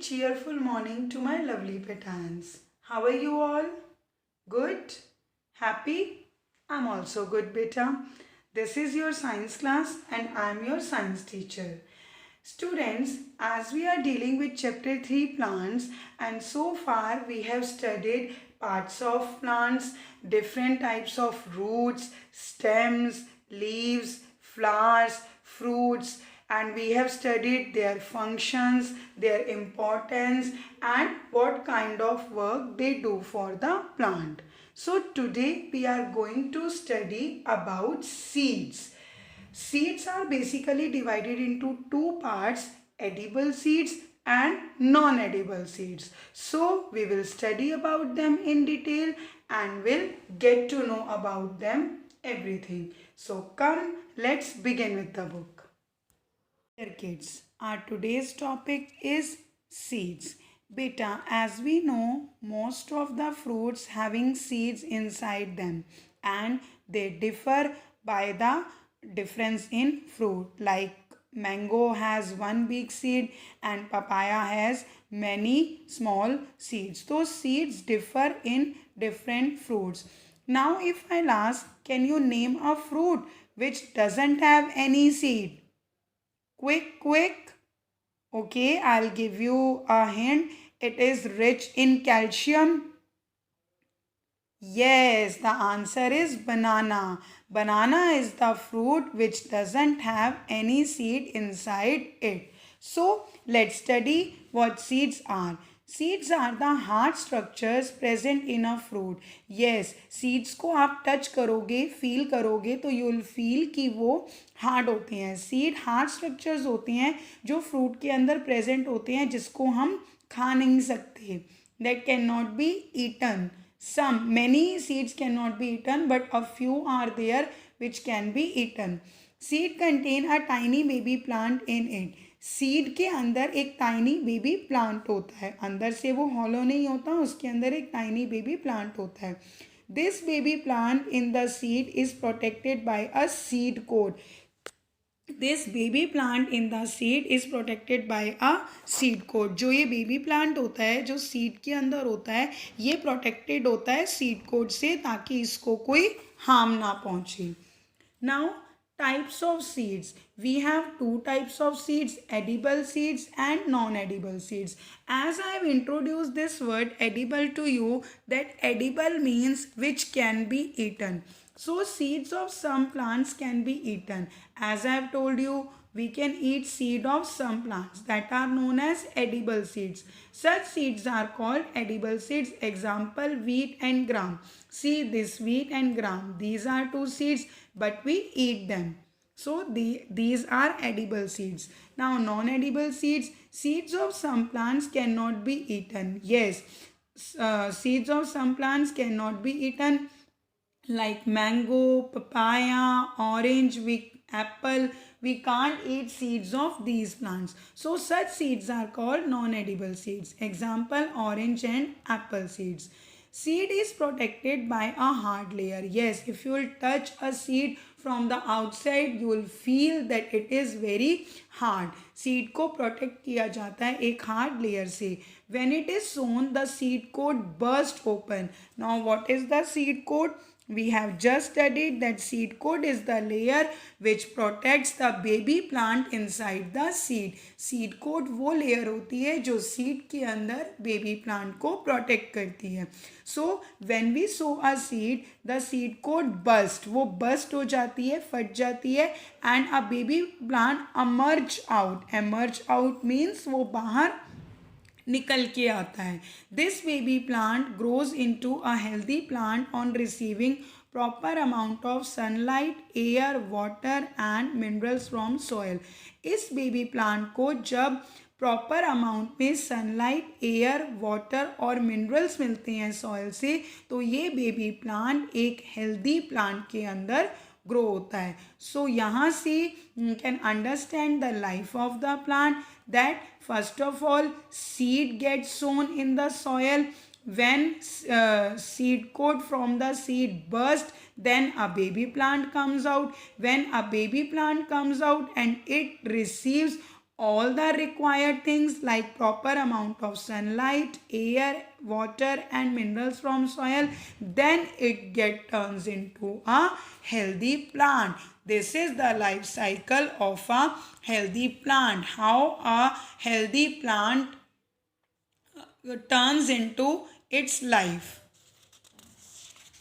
cheerful morning to my lovely petans. How are you all? Good? Happy? I'm also good, beta. This is your science class and I'm your science teacher. Students, as we are dealing with chapter 3 plants and so far we have studied parts of plants, different types of roots, stems, leaves, flowers, fruits, and we have studied their functions, their importance and what kind of work they do for the plant. So today we are going to study about seeds. Seeds are basically divided into two parts, edible seeds and non-edible seeds. So we will study about them in detail and will get to know about them everything. So come, let's begin with the book. Dear kids, our today's topic is seeds. Beta, as we know, most of the fruits having seeds inside them and they differ by the difference in fruit. Like mango has one big seed and papaya has many small seeds. Those seeds differ in different fruits. Now if I'll ask, can you name a fruit which doesn't have any seed? Quick, quick. Okay, I'll give you a hint. It is rich in calcium. Yes, the answer is banana. Banana is the fruit which doesn't have any seed inside it. So, let's study what seeds are. Seeds are the hard structures present in a fruit. Yes, seeds को आप touch करोगे, feel करोगे तो you will feel कि वो hard होते हैं. Seed hard structures होते हैं जो fruit के अंदर present होते हैं जिसको हम खा नहीं सकते. That cannot be eaten. Many seeds cannot be eaten, but a few are there which can be eaten. Seed contain a tiny baby plant in it. Seed के अंदर एक टाइनी बेबी प्लांट होता है. अंदर से वो हॉलो नहीं होता, उसके अंदर एक टाइनी बेबी प्लांट होता है. This baby plant in the seed is protected by a seed coat. This baby plant in the seed is protected by a seed coat. जो ये बेबी प्लांट होता है, जो सीड के अंदर होता है, ये प्रोटेक्टेड होता है सीड कोट से ताकि इसको कोई हार्म ना पहुंचे. Now types of seeds. We have two types of seeds, edible seeds and non-edible seeds. As I have introduced this word edible to you, that edible means which can be eaten. So seeds of some plants can be eaten. As I have told you, we can eat seed of some plants that are known as edible seeds. Such seeds are called edible seeds. Example, wheat and gram. See this wheat and gram. These are two seeds, but we eat them. So these are edible seeds. Now non-edible seeds. Seeds of some plants cannot be eaten. Yes, seeds of some plants cannot be eaten. Like mango, papaya, orange, apple, we can't eat seeds of these plants. So such seeds are called non-edible seeds. Example, orange and apple seeds. Seed is protected by a hard layer. Yes, if you will touch a seed from the outside, you will feel that it is very hard. Seed को protect किया जाता है एक hard layer से. When it is sown, the seed coat burst open. Now what is the seed coat? We have just studied that seed coat is the layer which protects the baby plant inside the seed. Seed coat वो layer होती है जो seed के अंदर baby plant को protect करती है. So when we sow a seed, the seed coat burst. वो burst हो जाती है, फट जाती है and a baby plant emerge out. Emerge out means वो बाहर निकल के आता है. This baby plant grows into a healthy plant on receiving proper amount of sunlight, air, water and minerals from soil. इस बेबी प्लांट को जब proper amount में सनलाइट, एयर, वाटर और मिनरल्स मिलते हैं सॉइल से, तो ये बेबी प्लांट एक हेल्दी प्लांट के अंदर ग्रो होता है. सो यहाँ से you can understand the life of the plant, that first of all seed gets sown in the soil. When seed coat from the seed burst, then a baby plant comes out. When a baby plant comes out and it receives all the required things like proper amount of sunlight, air, water and minerals from soil, then it turns into a healthy plant. This is the life cycle of a healthy plant. How a healthy plant turns into its life.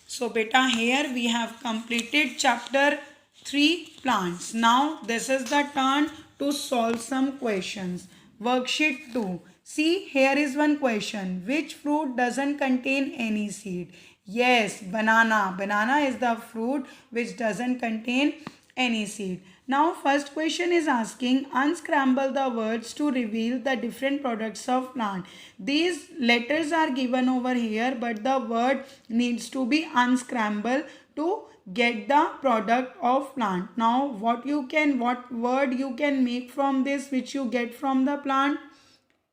So beta, here we have completed chapter 3 plants. Now this is the turn to solve some questions. Worksheet 2. See, here is one question. Which fruit doesn't contain any seed? Yes, banana. Banana is the fruit which doesn't contain any seed. Now first question is asking unscramble the words to reveal the different products of plant. These letters are given over here, but the word needs to be unscrambled to get the product of plant. Now what word you can make from this which you get from the plant?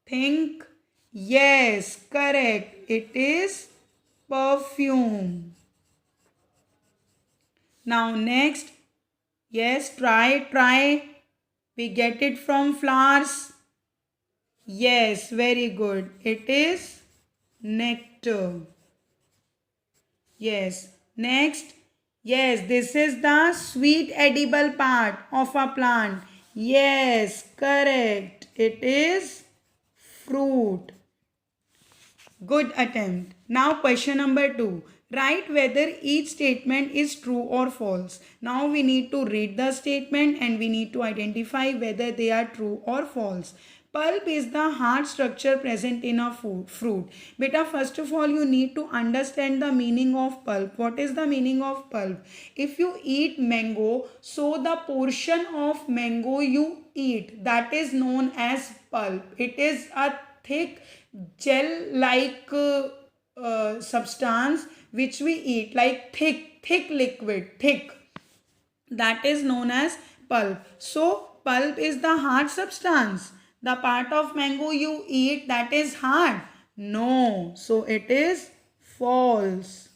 Think. Yes, correct. It is perfume. Now next, yes, try. We get it from flowers. Yes, very good. It is nectar. Yes. Next, yes, this is the sweet edible part of a plant. Yes, correct. It is fruit. Good attempt. Now question number 2. Write whether each statement is true or false. Now we need to read the statement and we need to identify whether they are true or false. Pulp is the hard structure present in a fruit. Beta, first of all you need to understand the meaning of pulp. What is the meaning of pulp? If you eat mango, so the portion of mango you eat, that is known as pulp. It is a thick gel like substance which we eat, like thick liquid, thick, that is known as pulp. So pulp is the hard substance, the part of mango you eat that is hard. No, so it is false.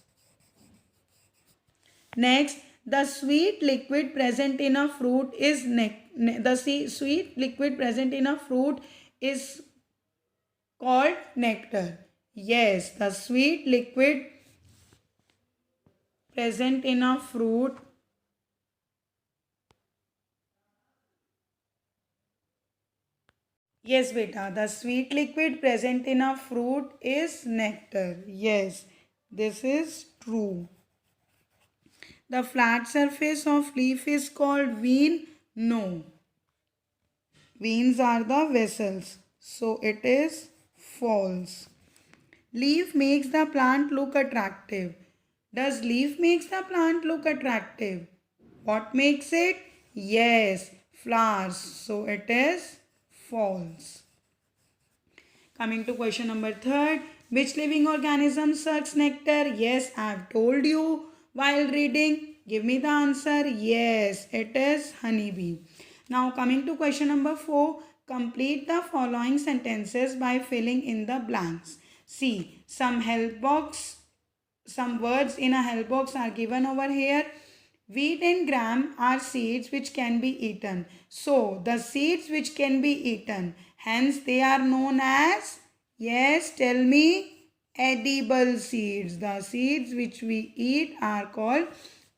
Next, the sweet liquid present in a fruit is sweet liquid present in a fruit is called nectar. Yes, the sweet liquid present in a fruit Yes, beta, the sweet liquid present in a fruit is nectar. Yes, this is true. The flat surface of leaf is called vein. No. Veins are the vessels. So it is false. Leaf makes the plant look attractive. Does leaf makes the plant look attractive? What makes it? Yes, flowers. So it is false. Coming to question number 3. Which living organism sucks nectar? Yes, I have told you while reading. Give me the answer. Yes, it is honeybee. Now coming to question number 4. Complete the following sentences by filling in the blanks. See, some words in a help box are given over here. Wheat and gram are seeds which can be eaten. So, the seeds which can be eaten, hence they are known as, yes, tell me, edible seeds. The seeds which we eat are called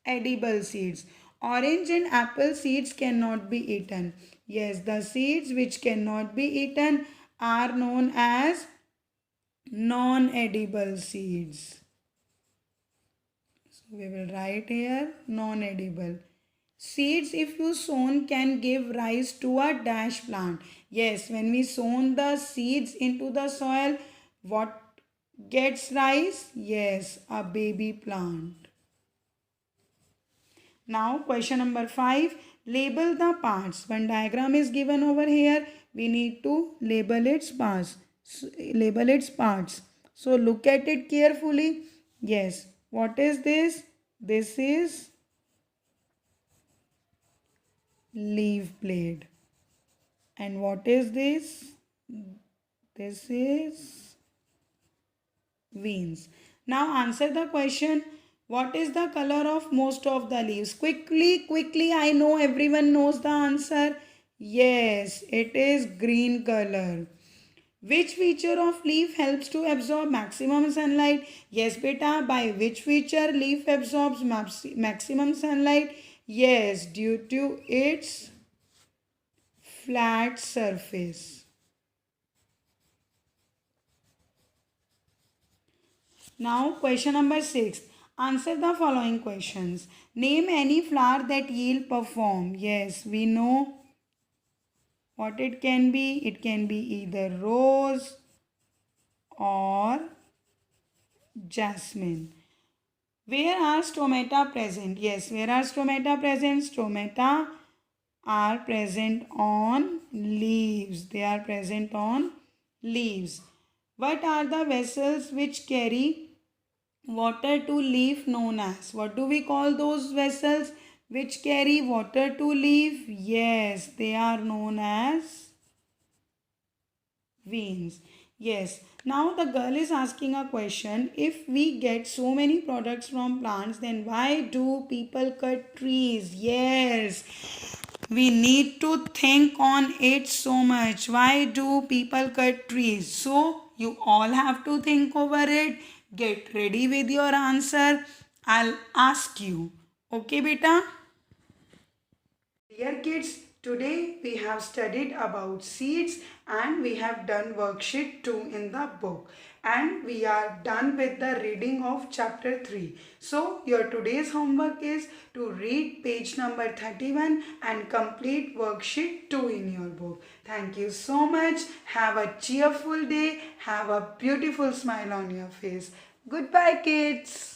edible seeds. Orange and apple seeds cannot be eaten. Yes, the seeds which cannot be eaten are known as non-edible seeds. So we will write here non-edible. Seeds if you sown can give rise to a dash plant. Yes, when we sown the seeds into the soil, what gets rise? Yes, a baby plant. Now question number 5. Label the parts. One diagram is given over here. We need to label its parts. So look at it carefully. Yes. What is this? This is leaf blade. And what is this? This is veins. Now answer the question. What is the color of most of the leaves? Quickly, I know everyone knows the answer. Yes, it is green color. Which feature of leaf helps to absorb maximum sunlight? Yes, beta. By which feature leaf absorbs maximum sunlight? Yes, due to its flat surface. Now, question number 6. Answer the following questions. Name any flower that yield perfume. Yes, we know what it can be. It can be either rose or jasmine. Where are stomata present? Yes, where are stomata present? Stomata are present on leaves. They are present on leaves. What are the vessels which carry water to leaf known as? What do we call those vessels which carry water to leaf? Yes, they are known as veins. Yes. Now the girl is asking a question. If we get so many products from plants, then why do people cut trees? Yes. We need to think on it so much. Why do people cut trees? So you all have to think over it. Get ready with your answer. I'll ask you. Okay, beta? Dear kids, today we have studied about seeds and we have done worksheet 2 in the book and we are done with the reading of chapter 3. So your today's homework is to read page number 31 and complete worksheet 2 in your book. Thank you so much. Have a cheerful day. Have a beautiful smile on your face. Goodbye kids.